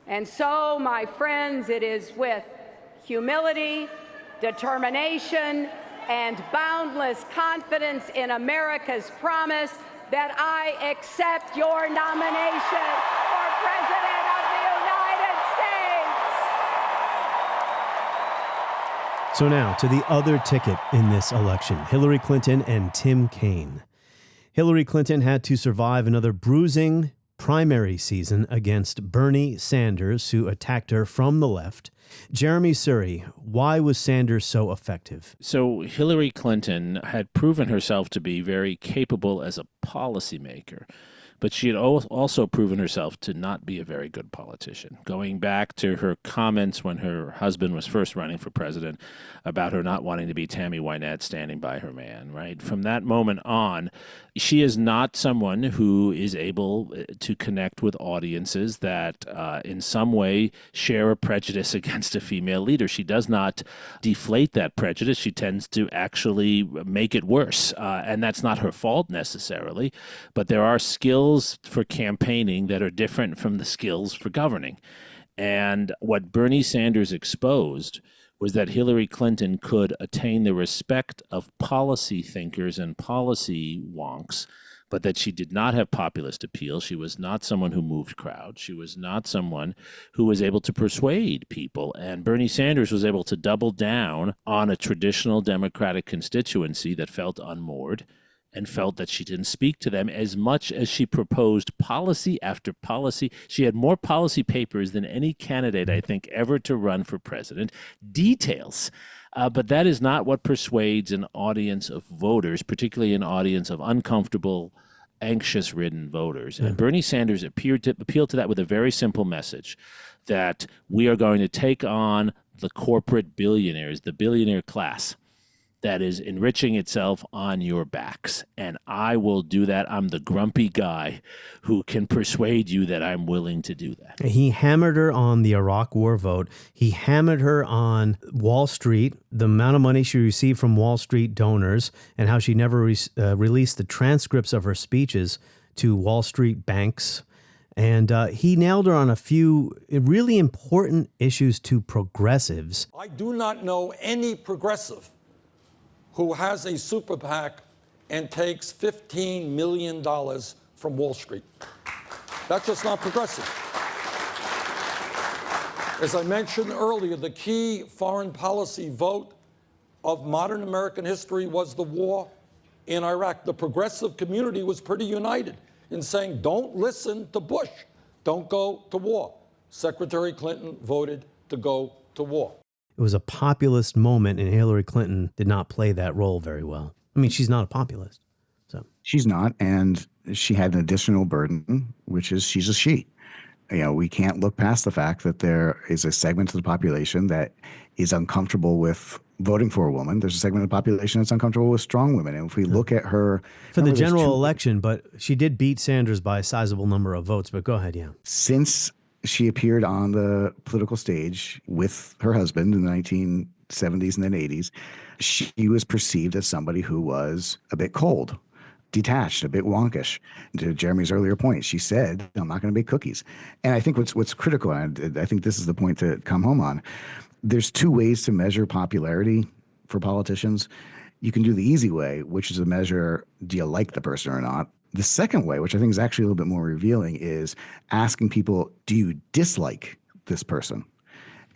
And so, my friends, it is with humility, determination, and boundless confidence in America's promise that I accept your nomination for President of the United States. So now to the other ticket in this election, Hillary Clinton and Tim Kaine. Hillary Clinton had to survive another bruising primary season against Bernie Sanders, who attacked her from the left. Jeremi, Suri, why was Sanders so effective? So Hillary Clinton had proven herself to be very capable as a policymaker, but she had also proven herself to not be a very good politician. Going back to her comments when her husband was first running for president about her not wanting to be Tammy Wynette standing by her man, right? From that moment on, she is not someone who is able to connect with audiences that in some way share a prejudice against a female leader. She does not deflate that prejudice. She tends to actually make it worse. And that's not her fault necessarily, but there are skills for campaigning that are different from the skills for governing. And what Bernie Sanders exposed was that Hillary Clinton could attain the respect of policy thinkers and policy wonks, but that she did not have populist appeal. She was not someone who moved crowds. She was not someone who was able to persuade people. And Bernie Sanders was able to double down on a traditional Democratic constituency that felt unmoored and felt that she didn't speak to them as much as she proposed policy after policy. She had more policy papers than any candidate, I think, ever to run for president. Details. But that is not what persuades an audience of voters, particularly an audience of uncomfortable, anxious-ridden voters. And Bernie Sanders appealed to that with a very simple message, that we are going to take on the corporate billionaires, the billionaire class, that is enriching itself on your backs. And I will do that. I'm the grumpy guy who can persuade you that I'm willing to do that. He hammered her on the Iraq War vote. He hammered her on Wall Street, the amount of money she received from Wall Street donors, and how she never released the transcripts of her speeches to Wall Street banks. And he nailed her on a few really important issues to progressives. I do not know any progressive who has a super PAC and takes $15 million from Wall Street. That's just not progressive. As I mentioned earlier, the key foreign policy vote of modern American history was the war in Iraq. The progressive community was pretty united in saying, don't listen to Bush, don't go to war. Secretary Clinton voted to go to war. It was a populist moment, and Hillary Clinton did not play that role very well. I mean, she's not a populist. So she's not, and she had an additional burden, which is she's a she. You know, we can't look past the fact that there is a segment of the population that is uncomfortable with voting for a woman. There's a segment of the population that's uncomfortable with strong women. And if we look at her for the general election, but she did beat Sanders by a sizable number of votes. But go ahead, yeah. Since she appeared on the political stage with her husband in the 1970s and then 80s, she was perceived as somebody who was a bit cold, detached, a bit wonkish. To Jeremy's earlier point, she said, I'm not going to bake cookies. And I think what's critical, and I think this is the point to come home on, there's two ways to measure popularity for politicians. You can do the easy way, which is to measure, do you like the person or not? The second way, which I think is actually a little bit more revealing, is asking people, do you dislike this person?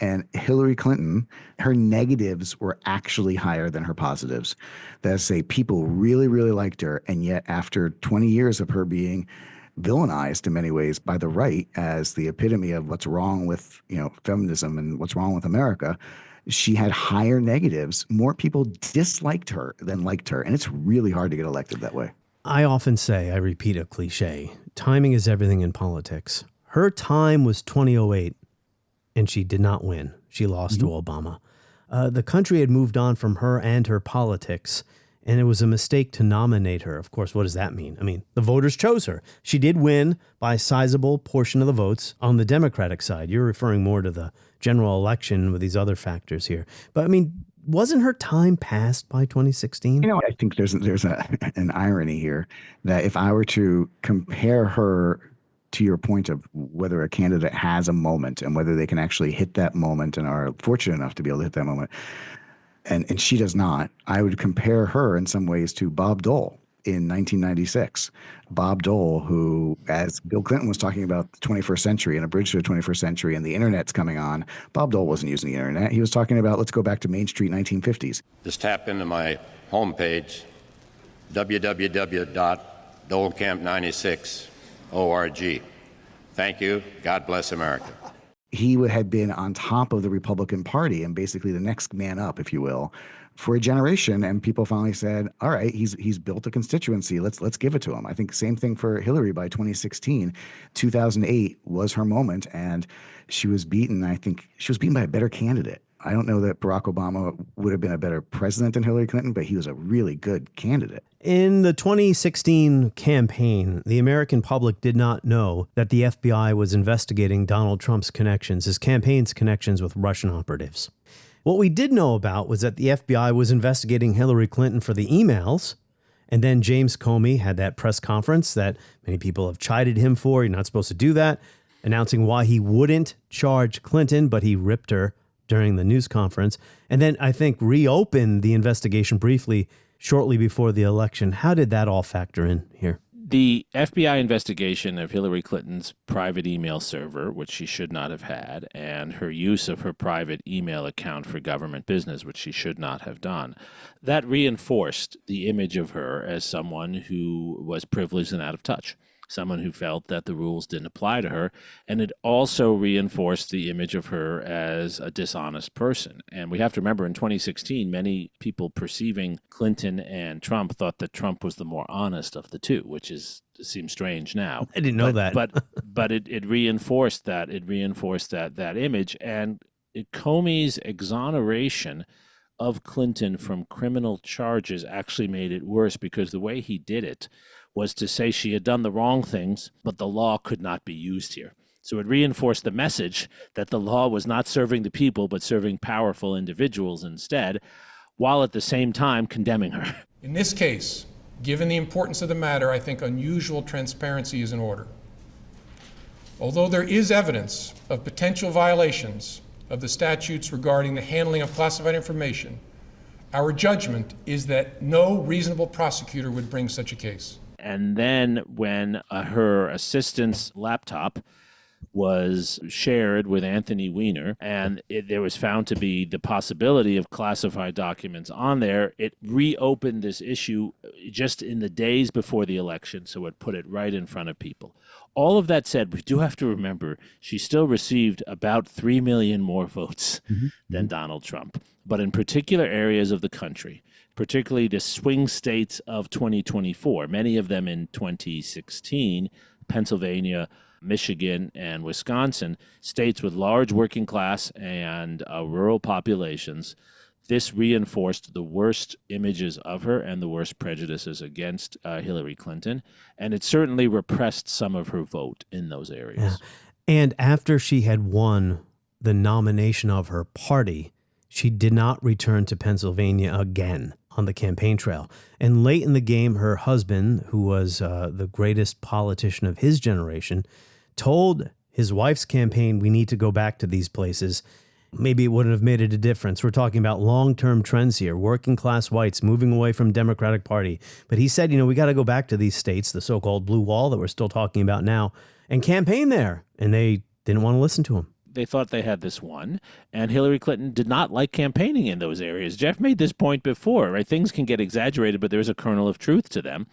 And Hillary Clinton, her negatives were actually higher than her positives. That is to say, people really, really liked her, and yet after 20 years of her being villainized in many ways by the right as the epitome of what's wrong with, feminism and what's wrong with America, she had higher negatives. More people disliked her than liked her, and it's really hard to get elected that way. I often say, I repeat a cliche, timing is everything in politics. Her time was 2008, and she did not win. She lost to Obama. The country had moved on from her and her politics, and it was a mistake to nominate her. Of course, what does that mean? I mean, the voters chose her. She did win by a sizable portion of the votes on the Democratic side. You're referring more to the general election with these other factors here. But, I mean, wasn't her time past by 2016? I think there's an irony here that if I were to compare her to your point of whether a candidate has a moment and whether they can actually hit that moment and are fortunate enough to be able to hit that moment, and she does not. I would compare her in some ways to Bob Dole in 1996. Bob Dole, who, as Bill Clinton was talking about the 21st century and a bridge to the 21st century and the internet's coming on, Bob Dole wasn't using the internet. He was talking about, let's go back to Main Street 1950s. Just tap into my homepage, www.dolecamp96.org. Thank you. God bless America. He had been on top of the Republican Party and basically the next man up, if you will, for a generation. And people finally said, all right, he's built a constituency. Let's give it to him. I think same thing for Hillary by 2016. 2008 was her moment, and she was beaten. I think she was beaten by a better candidate. I don't know that Barack Obama would have been a better president than Hillary Clinton, but he was a really good candidate. In the 2016 campaign, the American public did not know that the FBI was investigating Donald Trump's connections, his campaign's connections with Russian operatives. What we did know about was that the FBI was investigating Hillary Clinton for the emails, and then James Comey had that press conference that many people have chided him for. You're not supposed to do that, announcing why he wouldn't charge Clinton, but he ripped her during the news conference, and then I think reopened the investigation briefly shortly before the election. How did that all factor in here? The FBI investigation of Hillary Clinton's private email server, which she should not have had, and her use of her private email account for government business, which she should not have done, that reinforced the image of her as someone who was privileged and out of touch, someone who felt that the rules didn't apply to her, and it also reinforced the image of her as a dishonest person. And we have to remember in 2016, many people perceiving Clinton and Trump thought that Trump was the more honest of the two, which seems strange now. I didn't know that. But it reinforced that. It reinforced that image. And Comey's exoneration of Clinton from criminal charges actually made it worse, because the way he did it was to say she had done the wrong things, but the law could not be used here. So it reinforced the message that the law was not serving the people, but serving powerful individuals instead, while at the same time condemning her. In this case, given the importance of the matter, I think unusual transparency is in order. Although there is evidence of potential violations of the statutes regarding the handling of classified information, our judgment is that no reasonable prosecutor would bring such a case. And then when her assistant's laptop was shared with Anthony Weiner, and there was found to be the possibility of classified documents on there, it reopened this issue just in the days before the election, so it put it right in front of people. All of that said, we do have to remember she still received about 3 million more votes than Donald Trump. But in particular areas of the country, particularly the swing states of 2024, many of them in 2016, Pennsylvania, Michigan, and Wisconsin, states with large working class and rural populations, this reinforced the worst images of her and the worst prejudices against Hillary Clinton, and it certainly repressed some of her vote in those areas. Yeah. And after she had won the nomination of her party, she did not return to Pennsylvania again on the campaign trail. And late in the game, her husband, who was the greatest politician of his generation, told his wife's campaign, we need to go back to these places. Maybe it wouldn't have made it a difference. We're talking about long-term trends here, working class whites moving away from Democratic Party. But he said, we got to go back to these states, the so-called blue wall that we're still talking about now, and campaign there. And they didn't want to listen to him. They thought they had this one, and Hillary Clinton did not like campaigning in those areas. Jeff made this point before, right? Things can get exaggerated, but there's a kernel of truth to them.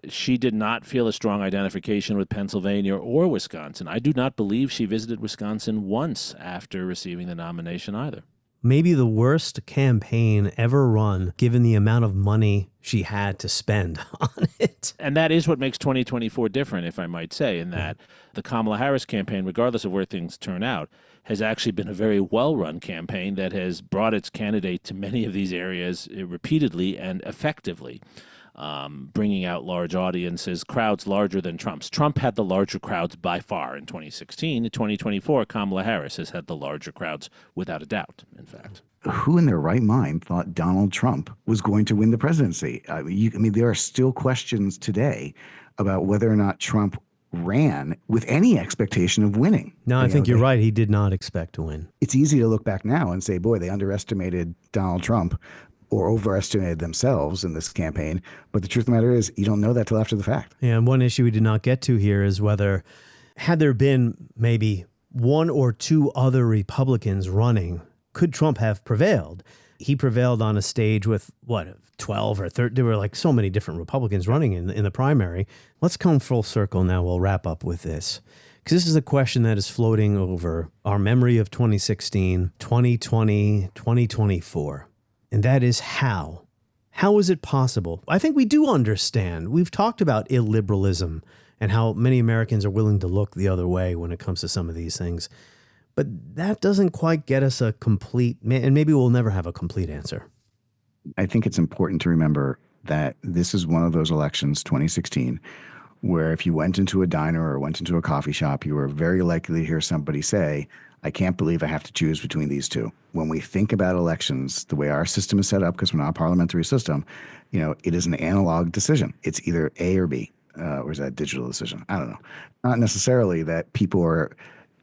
She did not feel a strong identification with Pennsylvania or Wisconsin. I do not believe she visited Wisconsin once after receiving the nomination either. Maybe the worst campaign ever run, given the amount of money she had to spend on it. And that is what makes 2024 different, if I might say, in that the Kamala Harris campaign, regardless of where things turn out, has actually been a very well-run campaign that has brought its candidate to many of these areas repeatedly and effectively, bringing out large audiences, crowds larger than Trump's. Trump had the larger crowds by far in 2016. In 2024, Kamala Harris has had the larger crowds without a doubt, in fact. Who in their right mind thought Donald Trump was going to win the presidency? I mean, there are still questions today about whether or not Trump ran with any expectation of winning. No, I think you're right. He did not expect to win. It's easy to look back now and say, boy, they underestimated Donald Trump. or overestimated themselves in this campaign. But the truth of the matter is, you don't know that till after the fact. And one issue we did not get to here is whether, had there been maybe one or two other Republicans running, could Trump have prevailed? He prevailed on a stage with, 12 or 13? There were like so many different Republicans running in the primary. Let's come full circle now. We'll wrap up with this, because this is a question that is floating over our memory of 2016, 2020, 2024. And that is how. How is it possible? I think we do understand. We've talked about illiberalism and how many Americans are willing to look the other way when it comes to some of these things. But that doesn't quite get us a complete, and maybe we'll never have a complete answer. I think it's important to remember that this is one of those elections, 2016, where if you went into a diner or went into a coffee shop, you were very likely to hear somebody say, I can't believe I have to choose between these two. When we think about elections, the way our system is set up, because we're not a parliamentary system, it is an analog decision. It's either A or B, or is that a digital decision? I don't know. Not necessarily that people are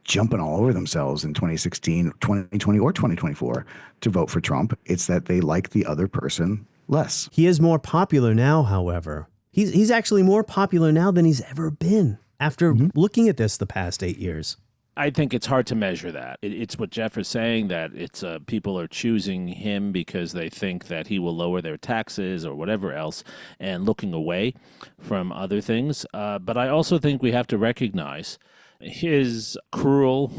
jumping all over themselves in 2016, 2020, or 2024 to vote for Trump. It's that they like the other person less. He is more popular now, however. He's actually more popular now than he's ever been after looking at this the past 8 years. I think it's hard to measure that. It's what Jeff is saying, that it's people are choosing him because they think that he will lower their taxes or whatever else and looking away from other things. But I also think we have to recognize his cruel,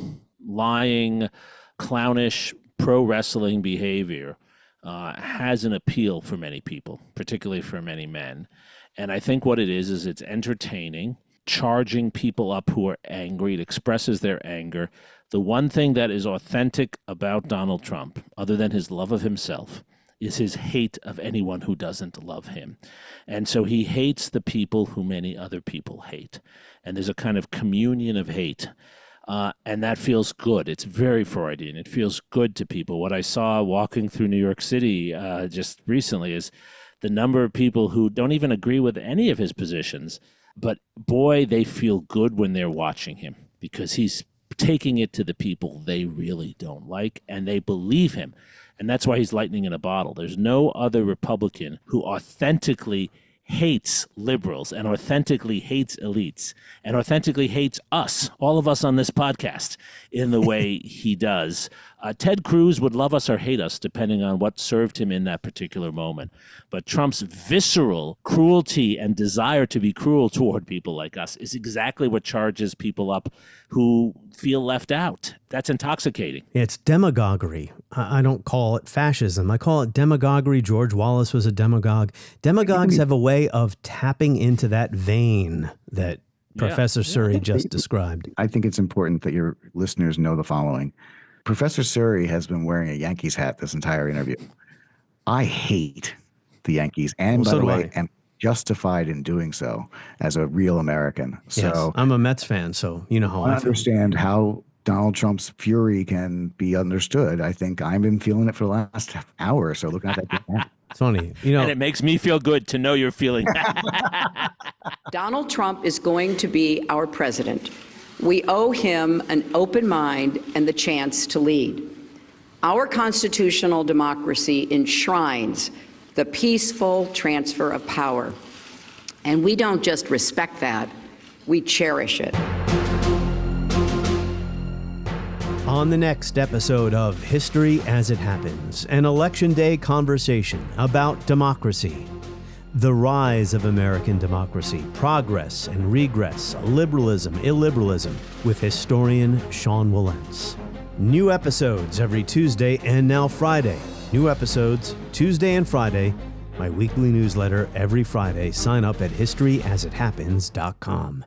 lying, clownish pro wrestling behavior has an appeal for many people, particularly for many men. And I think what it is it's entertaining, charging people up who are angry. It expresses their anger. The one thing that is authentic about Donald Trump, other than his love of himself, is his hate of anyone who doesn't love him. And so he hates the people who many other people hate. And there's a kind of communion of hate. And that feels good. It's very Freudian. It feels good to people. What I saw walking through New York City just recently is the number of people who don't even agree with any of his positions, but boy, they feel good when they're watching him because he's taking it to the people they really don't like, and they believe him. And that's why he's lightning in a bottle. There's no other Republican who authentically hates liberals and authentically hates elites and authentically hates us, all of us on this podcast, in the way he does. Ted Cruz would love us or hate us, depending on what served him in that particular moment. But Trump's visceral cruelty and desire to be cruel toward people like us is exactly what charges people up who feel left out. That's intoxicating. It's demagoguery. I don't call it fascism. I call it demagoguery. George Wallace was a demagogue. Demagogues have a way of tapping into that vein that Professor Suri just described. I think it's important that your listeners know the following. Professor Suri has been wearing a Yankees hat this entire interview. I hate the Yankees, and by the way, am justified in doing so as a real American. So yes, I'm a Mets fan, so you know how I understand how Donald Trump's fury can be understood. I think I've been feeling it for the last hour or so, looking at that. It's funny, and it makes me feel good to know you're feeling that. Donald Trump is going to be our president. We owe him an open mind and the chance to lead. Our constitutional democracy enshrines the peaceful transfer of power. And we don't just respect that, we cherish it. On the next episode of History as It Happens, an Election Day conversation about democracy. The rise of American democracy, progress and regress, liberalism, illiberalism, with historian Sean Wilentz. New episodes every Tuesday and now Friday. New episodes Tuesday and Friday. My weekly newsletter every Friday. Sign up at historyasithappens.com.